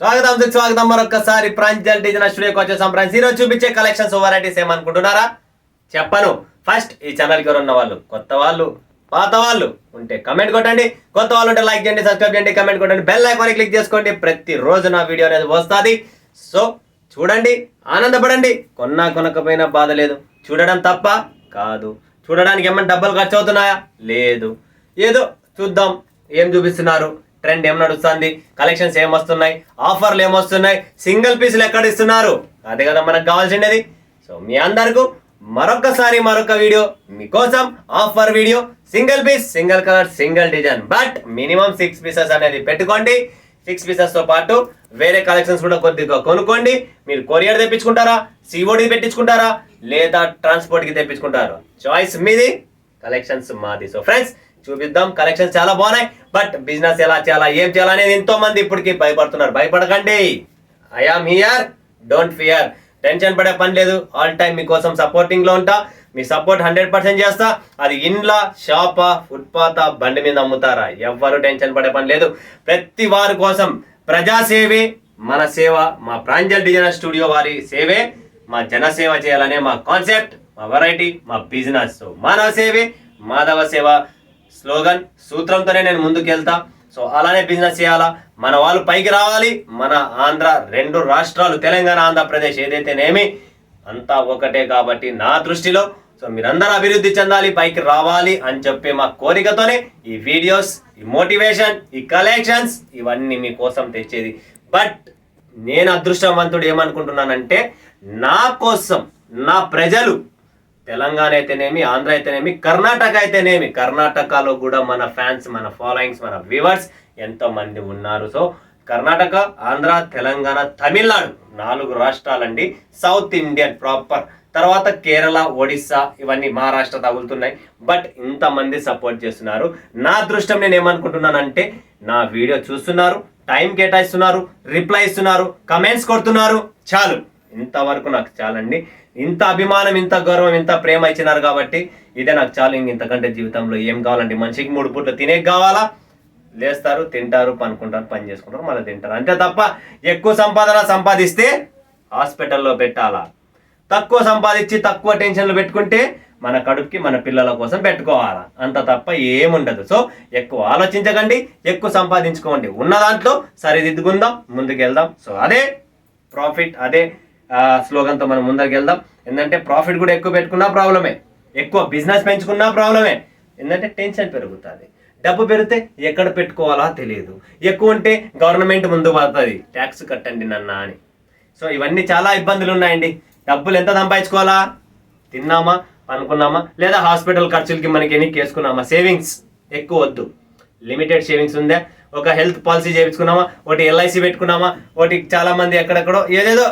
స్వాగతం మరొకసారి ప్రాంజల్ డిజైన్ స్టూడియోకి వచ్చేసాం ఫ్రెండ్స్. ఈరోజు చూపించే కలెక్షన్స్ వెరైటీస్ ఏమనుకుంటున్నారా? చెప్పను. ఫస్ట్ ఈ ఛానల్కి ఎవరు ఉన్న వాళ్ళు, కొత్త వాళ్ళు, పాత వాళ్ళు ఉంటే కమెంట్ కొట్టండి. కొత్త వాళ్ళు ఉంటే లైక్ చేయండి, సబ్స్క్రైబ్ చేయండి, కమెంట్ కొట్టండి, బెల్ ఐకాన్ క్లిక్ చేసుకోండి. ప్రతిరోజు నా వీడియో అనేది వస్తుంది. సో చూడండి, ఆనందపడండి. కొనకపోయినా బాధ లేదు. చూడడం తప్ప కాదు. చూడడానికి ఏమైనా డబ్బులు ఖర్చు అవుతున్నాయా? లేదు. ఏదో చూద్దాం ఏం చూపిస్తున్నారు, ట్రెండ్ ఏం నడుస్తుంది, కలెక్షన్స్ ఏం వస్తున్నాయి, ఆఫర్లు ఏమొస్తున్నాయి, సింగిల్ పీసులు ఎక్కడ ఇస్తున్నారు, అదే కదా మనకు కావాల్సిండేది. సో మీ అందరికీ మరొక వీడియో మీకోసం. Offer video, single piece, single colour, single design, but minimum 6 pieces అనేది పెట్టుకోండి. 6 పీసెస్ తో పాటు వేరే కలెక్షన్స్ కూడా కొద్దిగా కొనుక్కోండి. మీరు కొరియర్ తెప్పించుకుంటారా, సిఓడి పెట్టించుకుంటారా, లేదా ట్రాన్స్పోర్ట్ కి తెప్పించుకుంటారా, చాయిస్ మీది, కలెక్షన్స్ మాది. సో ఫ్రెండ్స్ చూపిద్దాం. కలెక్షన్స్ చాలా బాగున్నాయి, బట్ బిజినెస్ ఎలా చేయాలా, ఏం చేయాలనేది ఎంతో మంది ఇప్పటికీ భయపడుతున్నారు. భయపడకండి. I am here, don't fear. Tension పడే పని లేదు. ఆల్ టైం మీకోసం సపోర్టింగ్ లో ఉంటా. మీ సపోర్ట్ 100% చేస్తా. అది ఇండ్లా, షాపా, ఫుట్పాత్, బండి మీద అమ్ముతారా, ఎవ్వరు టెన్షన్ పడే పని లేదు. ప్రతి వారి కోసం ప్రజాసేవే మన సేవ. మా ప్రాంజల్ డిజైనర్ స్టూడియో వారి సేవే మా జనసేవ చేయాలనే మా కాన్సెప్ట్, మా వెరైటీ, మా బిజినెస్. సో మానవ సేవే మాధవ సేవ స్లోగన్, సూత్రంతోనే నేను ముందుకు వెళ్తా. సో అలానే బిజినెస్ చేయాలా, మన వాళ్ళు పైకి రావాలి. మన ఆంధ్ర 2 రాష్ట్రాలు, తెలంగాణ, ఆంధ్రప్రదేశ్ ఏదైతేనేమి అంతా ఒకటే. కాబట్టి నా దృష్టిలో సో మీరందరూ అభివృద్ధి చెందాలి, పైకి రావాలి అని చెప్పే మా కోరికతోనే ఈ వీడియోస్, ఈ మోటివేషన్, ఈ కలెక్షన్స్ ఇవన్నీ మీకోసం తెచ్చేది. బట్ నేను అదృష్టవంతుడు ఏమనుకుంటున్నానంటే, నా కోసం నా ప్రజలు, తెలంగాణ అయితేనేమి, ఆంధ్ర అయితేనేమి, కర్ణాటక అయితేనేమి, కర్ణాటకలో కూడా మన ఫ్యాన్స్, మన ఫాలోయింగ్స్, మన వ్యూవర్స్ ఎంతో మంది ఉన్నారు. సో కర్ణాటక, ఆంధ్ర, తెలంగాణ, తమిళనాడు 4 రాష్ట్రాలండి. సౌత్ ఇండియన్ ప్రాపర్, తర్వాత కేరళ, ఒడిస్సా, ఇవన్నీ మహారాష్ట్ర తగులుతున్నాయి. బట్ ఇంతమంది సపోర్ట్ చేస్తున్నారు. నా అదృష్టం నేను ఏమనుకుంటున్నానంటే, నా వీడియో చూస్తున్నారు, టైం కేటాయిస్తున్నారు, రిప్లై ఇస్తున్నారు, కమెంట్స్ కొడుతున్నారు. చాలు, ఇంతవరకు నాకు చాలండి. ఇంత అభిమానం, ఇంత గౌరవం, ఇంత ప్రేమ ఇచ్చినారు కాబట్టి ఇదే నాకు చాలు. ఇంతకంటే జీవితంలో ఏం కావాలండి? మనిషికి 3 పూట్లు తినే కావాలా? లేస్తారు, తింటారు, పనుకుంటారు, పని చేసుకుంటారు, మళ్ళీ తింటారు, అంతే తప్ప ఎక్కువ సంపాదిస్తే హాస్పిటల్లో పెట్టాలా? తక్కువ సంపాదించి తక్కువ టెన్షన్లు పెట్టుకుంటే మన కడుపుకి, మన పిల్లల కోసం పెట్టుకోవాలా? అంత తప్ప ఏముండదు. సో ఎక్కువ ఆలోచించకండి, ఎక్కువ సంపాదించుకోండి. ఉన్న దాంట్లో సరిదిద్దుకుందాం, ముందుకు వెళ్దాం. సో అదే ప్రాఫిట్, అదే స్లోగన్తో మనం ముందరికి వెళ్దాం. ఎందుకంటే ప్రాఫిట్ కూడా ఎక్కువ పెట్టుకున్నా ప్రాబ్లమే, ఎక్కువ బిజినెస్ పెంచుకున్నా ప్రాబ్లమే. ఎందుకంటే టెన్షన్ పెరుగుతుంది. డబ్బు పెరిగితే ఎక్కడ పెట్టుకోవాలా తెలియదు. ఎక్కువ ఉంటే గవర్నమెంట్ ముందు పడుతుంది, ట్యాక్స్ కట్టండి నన్న అని. సో ఇవన్నీ చాలా ఇబ్బందులు ఉన్నాయండి. డబ్బులు ఎంత సంపాదించుకోవాలా? తిన్నామా, అనుకున్నామా, లేదా హాస్పిటల్ ఖర్చులకి మనకి ఎన్ని వేసుకున్నామా? సేవింగ్స్ ఎక్కువ వద్దు, లిమిటెడ్ సేవింగ్స్ ఉందా? ఒక హెల్త్ పాలసీ చేయించుకున్నామా, ఒకటి ఎల్ఐసి పెట్టుకున్నామా, ఒకటి చాలా మంది ఎక్కడెక్కడో ఏదేదో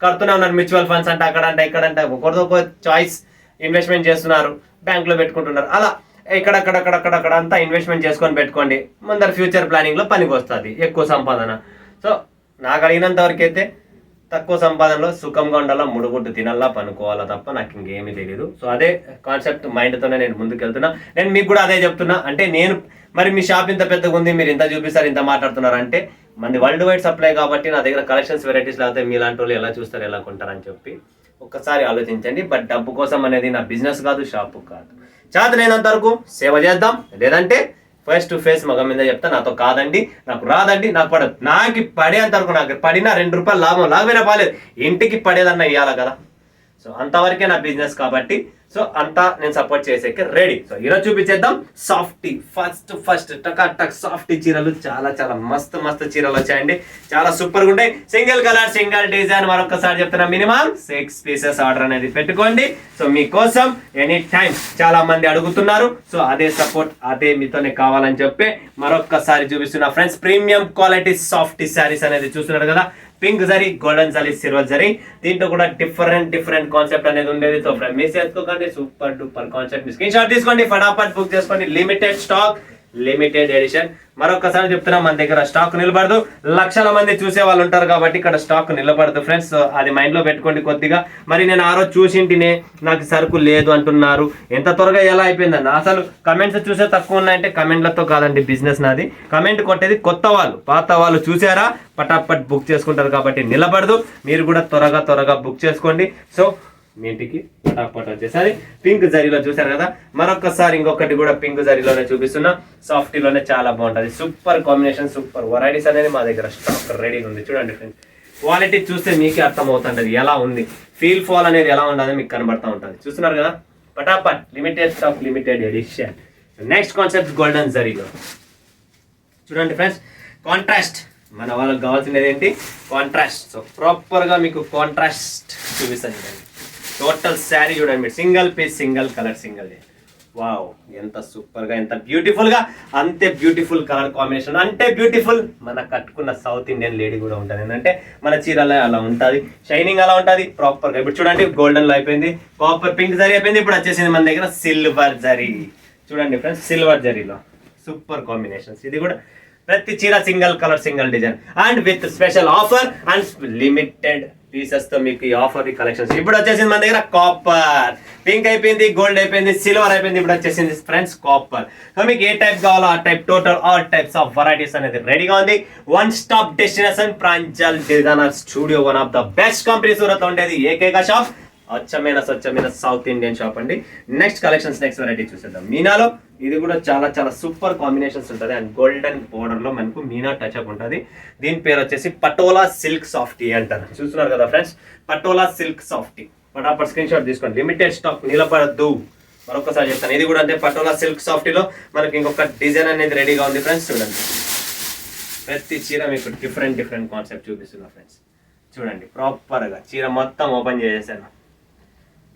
కడుతూనే ఉన్నారు. మ్యూచువల్ ఫండ్స్ అంటే అక్కడంట ఇక్కడంట, ఒకరితో ఒక చాయిస్ ఇన్వెస్ట్మెంట్ చేస్తున్నారు, బ్యాంకులో పెట్టుకుంటున్నారు. అలా ఎక్కడక్కడ అంతా ఇన్వెస్ట్మెంట్ చేసుకొని పెట్టుకోండి. ముందర ఫ్యూచర్ ప్లానింగ్లో పనికి వస్తుంది ఎక్కువ సంపాదన. సో నాకు అడిగినంత వరకు అయితే తక్కువ సంపాదనలో సుఖంగా ఉండాలా, ముడుగుడ్డు తినాలా, పనుకోవాలా తప్ప నాకు ఇంకేమీ తెలియదు. సో అదే కాన్సెప్ట్ మైండ్తోనే నేను ముందుకు వెళ్తున్నా. నేను మీకు కూడా అదే చెప్తున్నా. అంటే నేను మరి మీ షాప్ ఇంత పెద్దగా ఉంది, మీరు ఇంత చూపిస్తారు, ఇంత మాట్లాడుతున్నారు అంటే మంది వరల్డ్ వైడ్ సప్లై కాబట్టి నా దగ్గర కలెక్షన్స్, వెరైటీస్ లేకపోతే మీలాంటి వాళ్ళు ఎలా చూస్తారు, ఎలా కొంటారని చెప్పి ఒక్కసారి ఆలోచించండి. బట్ డబ్బు కోసం అనేది నా బిజినెస్ కాదు, షాపు కాదు. చేతనైనంత వరకు సేవ చేద్దాం. లేదంటే ఫేస్ టు ఫేస్ మగం మీద చెప్తా, నాతో కాదండి, నాకు రాదండి, నాకు పడదు. నాకు పడేంత వరకు, నాకు పడినా 2 రూపాయలు లాభం, లాభమైనా పాలేదు, ఇంటికి పడేదన్నా ఇవ్వాలి కదా. సో అంతవరకే నా బిజినెస్ కాబట్టి సో అంతా నేను సపోర్ట్ చేసేకి రెడీ. సో ఈరోజు చూపించేద్దాం సాఫ్టీ. ఫస్ట్ టక్ సాఫ్టీ చీరలు, చాలా చాలా మస్తు చీరలు వచ్చాయండి. చాలా సూపర్గా ఉంటాయి. Single colour, single design. మరొకసారి చెప్తున్నా, మినిమం 6 పీసెస్ ఆర్డర్ అనేది పెట్టుకోండి. సో మీకోసం ఎనీ టైం చాలా మంది అడుగుతున్నారు. సో అదే సపోర్ట్, అదే మీతోనే కావాలని చెప్పి మరొకసారి చూపిస్తున్నా friends. Premium quality softy saris అనేది చూస్తున్నారు కదా. Pink zari, golden zari, silver zari. దీంట్లో కూడా డిఫరెంట్ కాన్సెప్ట్ అనేది ఉండేది. సో ఫ్రెండ్ మిస్ చేసుకోకండి, super duper concept. Screenshot తీసుకోండి, ఫటాఫట్ బుక్ చేసుకోండి. Limited stock, limited edition. మరొకసారి చెప్తున్నా, మన దగ్గర స్టాక్ నిలబడదు. లక్షల మంది చూసే వాళ్ళు ఉంటారు కాబట్టి ఇక్కడ స్టాక్ నిలబడదు ఫ్రెండ్స్. అది మైండ్ లో పెట్టుకోండి కొద్దిగా. మరి నేను ఆ రోజు చూసింటినే నాకు సరుకు లేదు అంటున్నారు. ఎంత త్వరగా ఎలా అయిపోయిందన్న? అసలు కమెంట్స్ చూసే తక్కువ ఉన్నాయంటే కమెంట్లతో కాదండి బిజినెస్ నాది. కమెంట్ కొట్టేది కొత్త వాళ్ళు, పాత వాళ్ళు చూసారా పటాపట్ బుక్ చేసుకుంటారు కాబట్టి నిలబడదు. మీరు కూడా త్వరగా బుక్ చేసుకోండి. సో మీ ఇంటికి పటాపట్ వచ్చేసరి పింక్ జరీలో చూసారు కదా. మరొకసారి ఇంకొకటి కూడా పింక్ జరీలోనే చూపిస్తున్నా. సాఫ్టీలోనే చాలా బాగుంటుంది. సూపర్ కాంబినేషన్, సూపర్ వెరైటీస్ అనేది మా దగ్గర స్టాక్ రెడీగా ఉంది. చూడండి ఫ్రెండ్స్, క్వాలిటీ చూస్తే మీకే అర్థమవుతుంటది ఎలా ఉంది. ఫీల్ ఫాల్ అనేది ఎలా ఉండదు మీకు కనబడతా ఉంటుంది. చూస్తున్నారు కదా, పటాపట్ limited stock, limited edition. Next concept golden జరీలో చూడండి ఫ్రెండ్స్. కాంట్రాస్ట్ మన వాళ్ళకి కావాల్సినది ఏంటి? కాంట్రాస్ట్. సో ప్రాపర్గా మీకు కాంట్రాస్ట్ చూపిస్తాను. టోటల్ శారీ చూడండి మీరు, single piece, single colour, single. Wow, ఎంత సూపర్ గా, ఎంత బ్యూటిఫుల్ గా, అంతే బ్యూటిఫుల్ కలర్ కాంబినేషన్. అంటే బ్యూటిఫుల్ మన కట్టుకున్న సౌత్ ఇండియన్ లేడీ కూడా ఉంటుంది. ఏంటంటే మన చీరలో అలా ఉంటుంది, షైనింగ్ అలా ఉంటుంది ప్రాపర్ గా. ఇప్పుడు చూడండి గోల్డెన్ లో అయిపోయింది, కాపర్ పింక్ జరీ అయిపోయింది, ఇప్పుడు వచ్చేసింది మన దగ్గర సిల్వర్ జరీ. చూడండి ఫ్రెండ్స్, సిల్వర్ జరీలో సూపర్ కాంబినేషన్స్. ఇది కూడా ప్రతి చీర single colour, single design and with special offer and limited pieces తో మీకు ఈ ఆఫర్ కలెక్షన్స్. ఇప్పుడు వచ్చేసింది మన దగ్గర కాపర్. పింక్ అయిపోయింది, గోల్డ్ అయిపోయింది, సిల్వర్ అయిపోయింది, ఇప్పుడు వచ్చేసింది ఫ్రెండ్స్ కాపర్. సో మీకు ఏ టైప్ కావాలో ఆ type, total all types of varieties అనేది రెడీగా ఉంది. One stop destination Pranjal designer studio, one of the best company Surat లో ఉండేది ఏకైక షాప్, స్వచ్ఛమైన సౌత్ ఇండియన్ షాప్ అండి. నెక్స్ట్ కలెక్షన్స్, నెక్స్ట్ వెరైటీ చూసేద్దాం. మీనాలో ఇది కూడా చాలా సూపర్ కాంబినేషన్స్ ఉంటుంది. అండ్ గోల్డెన్ బోర్డర్ లో మనకు మీనా టచ్ అప్ ఉంటుంది. దీని పేరు వచ్చేసి పటోలా సిల్క్ సాఫ్టీ అంటారు. చూస్తున్నారు కదా ఫ్రెండ్స్, పటోలా సిల్క్ సాఫ్టీ. ఫటాఫట్ స్క్రీన్ షాట్ తీసుకోండి. లిమిటెడ్ స్టాక్, నిలబడద్దు. మరొకసారి చెప్తాను, ఇది కూడా అంటే పటోలా సిల్క్ సాఫ్టీలో మనకి ఇంకొక డిజైన్ అనేది రెడీగా ఉంది ఫ్రెండ్స్. చూడండి, ప్రతి చీర మీకు డిఫరెంట్ కాన్సెప్ట్ చూపిస్తున్నా ఫ్రెండ్స్. చూడండి ప్రాపర్గా చీర మొత్తం ఓపెన్ చేసేసాను.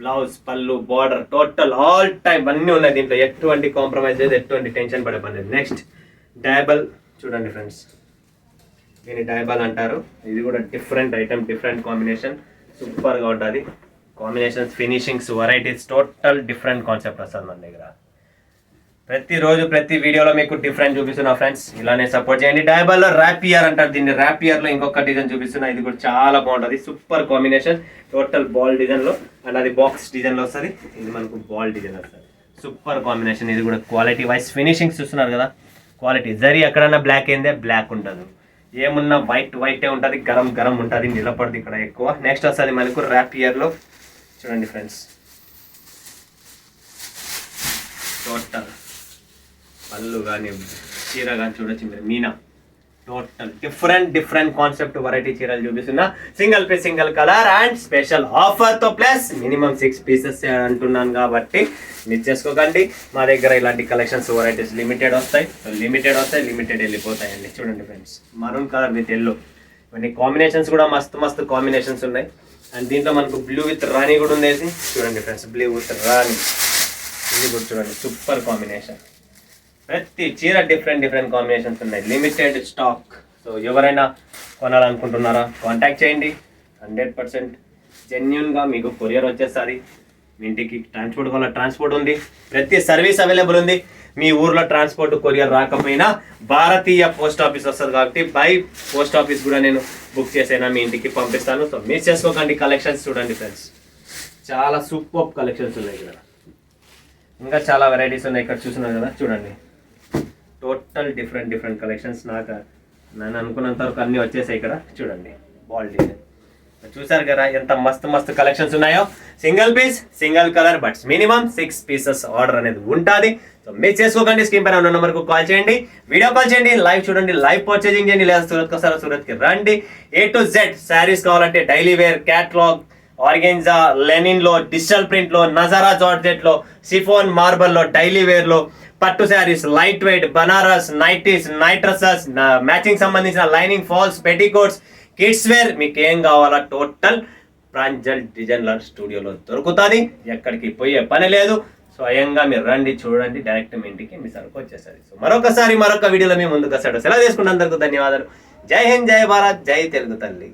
బ్లౌజ్, పళ్ళు, బార్డర్, టోటల్ ఆల్ టైప్ అన్నీ ఉన్నాయి దీంట్లో. ఎటువంటి కాంప్రమైజ్ లేదు, ఎటువంటి టెన్షన్ పడే పని లేదు. నెక్స్ట్ డైబల్ చూడండి ఫ్రెండ్స్, దీన్ని డైబల్ అంటారు. ఇది కూడా డిఫరెంట్ ఐటమ్, డిఫరెంట్ కాంబినేషన్, సూపర్గా ఉంటుంది. Combinations, finishings, varieties, total different concept వస్తుంది మన దగ్గర. ప్రతిరోజు ప్రతి వీడియోలో మీకు డిఫరెంట్ చూపిస్తున్నా ఫ్రెండ్స్, ఇలానే సపోర్ట్ చేయండి. డైబల్లో ర్యాపియర్ అంటారు దీన్ని. ర్యాపియర్లో ఇంకొక డిజైన్ చూపిస్తున్నా, ఇది కూడా చాలా బాగుంటుంది. సూపర్ కాంబినేషన్, టోటల్ బాల్ డిజైన్లో, అండ్ అది బాక్స్ డిజైన్లో వస్తుంది. ఇది మనకు బాల్ డిజైన్ వస్తుంది. Super combination. ఇది కూడా క్వాలిటీ వైజ్ ఫినిషింగ్స్ చూస్తున్నారు కదా, క్వాలిటీ. జరీ ఎక్కడన్నా బ్లాక్ అయిందే, బ్లాక్ ఉండదు. ఏమున్నా వైటే ఉంటుంది, గరం ఉంటుంది, నిలబడుతుంది ఇక్కడ ఎక్కువ. నెక్స్ట్ వస్తుంది మనకు ర్యాపియర్లో. చూడండి ఫ్రెండ్స్, టోటల్ పళ్ళు కానీ చీర కానీ చూడొచ్చు మీరు, Meena. Total different concept variety చీరలు చూపిస్తున్నా. Single piece, single colour and special ఆఫర్తో ప్లస్ మినిమం 6 పీసెస్ అంటున్నాను కాబట్టి మిస్ చేసుకోకండి. మా దగ్గర ఇలాంటి కలెక్షన్స్ వెరైటీస్ లిమిటెడ్ వస్తాయి, లిమిటెడ్ వెళ్ళిపోతాయండి. చూడండి friends, maroon colour with yellow, ఇవన్నీ కాంబినేషన్స్ కూడా మస్తు కాంబినేషన్స్ ఉన్నాయి. అండ్ దీంట్లో మనకు బ్లూ విత్ రాణి కూడా ఉండేది. చూడండి ఫ్రెండ్స్, బ్లూ విత్ రాణి, ఇది కూడా చూడండి సూపర్ కాంబినేషన్. ప్రతి చీర డిఫరెంట్ కాంబినేషన్స్ ఉన్నాయి. Limited stock. సో ఎవరైనా కొనాలనుకుంటున్నారా కాంటాక్ట్ చేయండి. 100% జెన్యున్గా మీకు కొరియర్ వచ్చేస్తుంది మీ ఇంటికి. ట్రాన్స్పోర్ట్ వల్ల ట్రాన్స్పోర్ట్ ఉంది, ప్రతి సర్వీస్ అవైలబుల్ ఉంది. మీ ఊర్లో ట్రాన్స్పోర్ట్ కొరియర్ రాకపోయినా భారతీయ పోస్ట్ ఆఫీస్ వస్తుంది కాబట్టి బై పోస్ట్ ఆఫీస్ కూడా నేను బుక్ చేసైనా మీ ఇంటికి పంపిస్తాను. సో మిస్ చేసుకోకండి. కలెక్షన్స్ చూడండి ఫ్రెండ్స్, చాలా సూపర్ కలెక్షన్స్ ఉన్నాయి ఇక్కడ. ఇంకా చాలా వెరైటీస్ ఉన్నాయి ఇక్కడ, చూస్తున్నారు కదా. చూడండి, టోటల్ డిఫరెంట్ కలెక్షన్స్. నేను అనుకున్నంత వరకు అన్నీ వచ్చేసాయి ఇక్కడ. చూడండి, బాల్ డిజైన్ చూసారు కదా, ఎంత మస్తు కలెక్షన్స్ ఉన్నాయో. Single piece, single colour, but minimum 6 pieces order అనేది ఉంటుంది. సో మిస్ చేసుకోకండి. స్క్రీన్ పైన ఉన్న నెంబర్కు కాల్ చేయండి, వీడియో కాల్ చేయండి, లైవ్ చూడండి, లైవ్ పర్చేజింగ్ చేయండి. లేదా సూరత్కి వస్తారా, సూరత్కి రండి. A to Z శారీస్ కావాలంటే daily wear, catalogue, organza, linen లో, డిజిటల్ ప్రింట్ లో, నజారా జార్జెట్ లో, సిఫోన్ మార్బల్ లో, డైలీ వేర్ లో, పట్టు saris, light weight, Banaras, nighties, night dresses, matching సంబంధించిన lining, falls, petticoats, kids wear, మీకు ఏం కావాలా టోటల్ ప్రాంజల్ డిజైనర్ స్టూడియోలో దొరుకుతుంది. ఎక్కడికి పోయే పని లేదు. స్వయంగా మీరు రండి, చూడండి, డైరెక్ట్ మీ ఇంటికి మీ సరుకు వచ్చేసరి. సో మరొక వీడియోలో మీ ముందుకు వస్తాడు. సెలవు తీసుకున్నందుకు ధన్యవాదాలు. జై హింద్, జై భారత్, జై తెలుగు తల్లి.